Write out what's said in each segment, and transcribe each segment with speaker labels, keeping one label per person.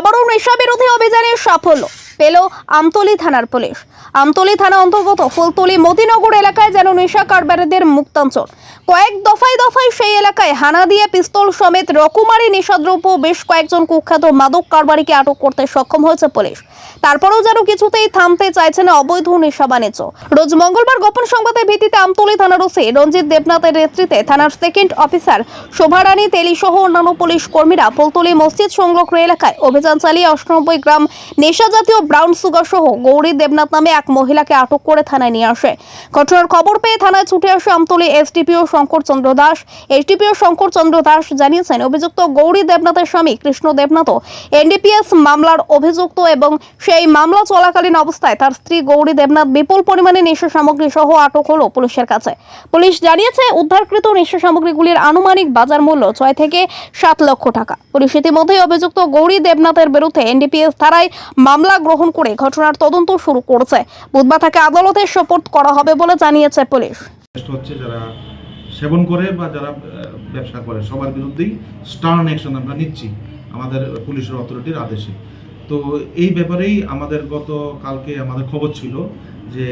Speaker 1: আবারও নেশা বিরোধী অভিযানে সাফল্য পেল আমতলী থানার পুলিশ। আমতলী থানা অন্তর্গত ফুলতলী মতিনগর এলাকায় যেন নেশা কারবারিদের মুক্তাঞ্চল। কয়েক দফায় সেই এলাকায় হানা দিয়ে পিস্তল সমেত রকমারি নেশাদ্রব্য বেশ কয়েকজন কুখ্যাত মাদক কারবারিকে আটক করতে সক্ষম হয়েছে পুলিশ। তারপরেও যেন কিছুতেই থামতে চাইছে না অবৈধ নেশা বাণিজ্য। রোজ মঙ্গলবার গোপন সংবাদের ভিত্তিতে আমতলী থানার ওসি রঞ্জিত দেবনাথের নেতৃত্বে থানার সেকেন্ড অফিসার শোভারানী তেলি সহ অন্যান্য পুলিশ কর্মীরা ফুলতলী মসজিদ সংলগ্ন এলাকায় অভিযান চালিয়ে 98 গ্রাম নেশা জাতীয় ব্রাউন সুগার সহ গৌরী দেবনাথ নামে এক মহিলাকে আটক করে থানায় নিয়ে আসে। ঘটনার খবর পেয়ে থানায় ছুটে আসে আমতলী এসডিপিও শঙ্কর চন্দ্র দাস। এসডিপিও শঙ্কর চন্দ্র দাস জানিয়েছেন, অভিযুক্ত গৌরী দেবনাথের স্বামী কৃষ্ণ দেবনাথও এনডিপিএস মামলার অভিযুক্ত এবং সেই মামলা চলাকালীন অবস্থায় তার স্ত্রী গৌরী দেবনাথ বিপুল পরিমাণে নেশা সামগ্রী সহ আটক হলো পুলিশের কাছে। পুলিশ জানিয়েছে, উদ্ধারকৃত নেশা সামগ্রীগুলির আনুমানিক বাজার মূল্য 6 থেকে 7 লক্ষ টাকা। পুলিশ ইতিমধ্যেই অভিযুক্ত গৌরী দেবনাথের বিরুদ্ধে এনডিপিএস ধারায় মামলা গ্রহণ করে ঘটনার তদন্ত শুরু করেছে। বুধবার তাকে আদালতে সোপর্দ করা হবে বলে জানিয়েছে পুলিশ।
Speaker 2: যারা সেবন করে বা যারা ব্যবসা করে সবার বিরুদ্ধেই স্টার্ন অ্যাকশন আমরা নিচ্ছি আমাদের পুলিশের অথরিটির আদেশে। তো এই ব্যাপারেই আমাদের কালকে আমাদের খবর ছিল যে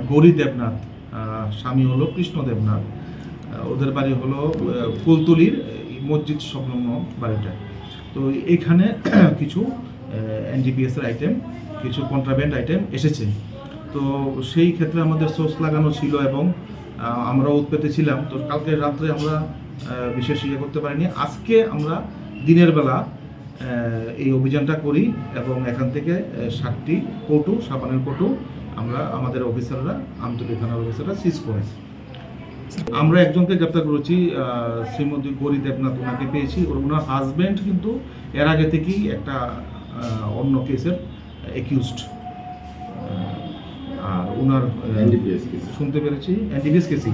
Speaker 2: গৌরী দেবনাথ, স্বামী হলো কৃষ্ণ দেবনাথ, ওদের বাড়ি হলো ফুলতলীর মসজিদ সংলগ্ন বাড়িটা। তো এইখানে কিছু এনডিপিএস এর আইটেম, কিছু কন্ট্রাব্যান্ড আইটেম এসেছে। তো সেই ক্ষেত্রে আমাদের সোর্স লাগানো ছিল এবং আমরা উৎপেতে ছিলাম। তো কালকে রাত্রে আমরা বিশেষ করতে পারিনি। আজকে আমরা দিনের বেলা এই অভিযানটা করি এবং এখান থেকে 7টি কৌটো, সাবানের কৌটো আমরা আমাদের অফিসাররা, আমতলী থানার অফিসাররা সিজ করে আমরা একজনকে গ্রেপ্তার করেছি, শ্রীমতী গৌরী দেবনাথ, ওনাকে পেয়েছি। ওনার হাজব্যান্ড কিন্তু এর আগে থেকেই একটা অন্য কেসের অ্যাকিউজড। আর ওনার শুনতে পেরেছি এনডিপিএস কেসই।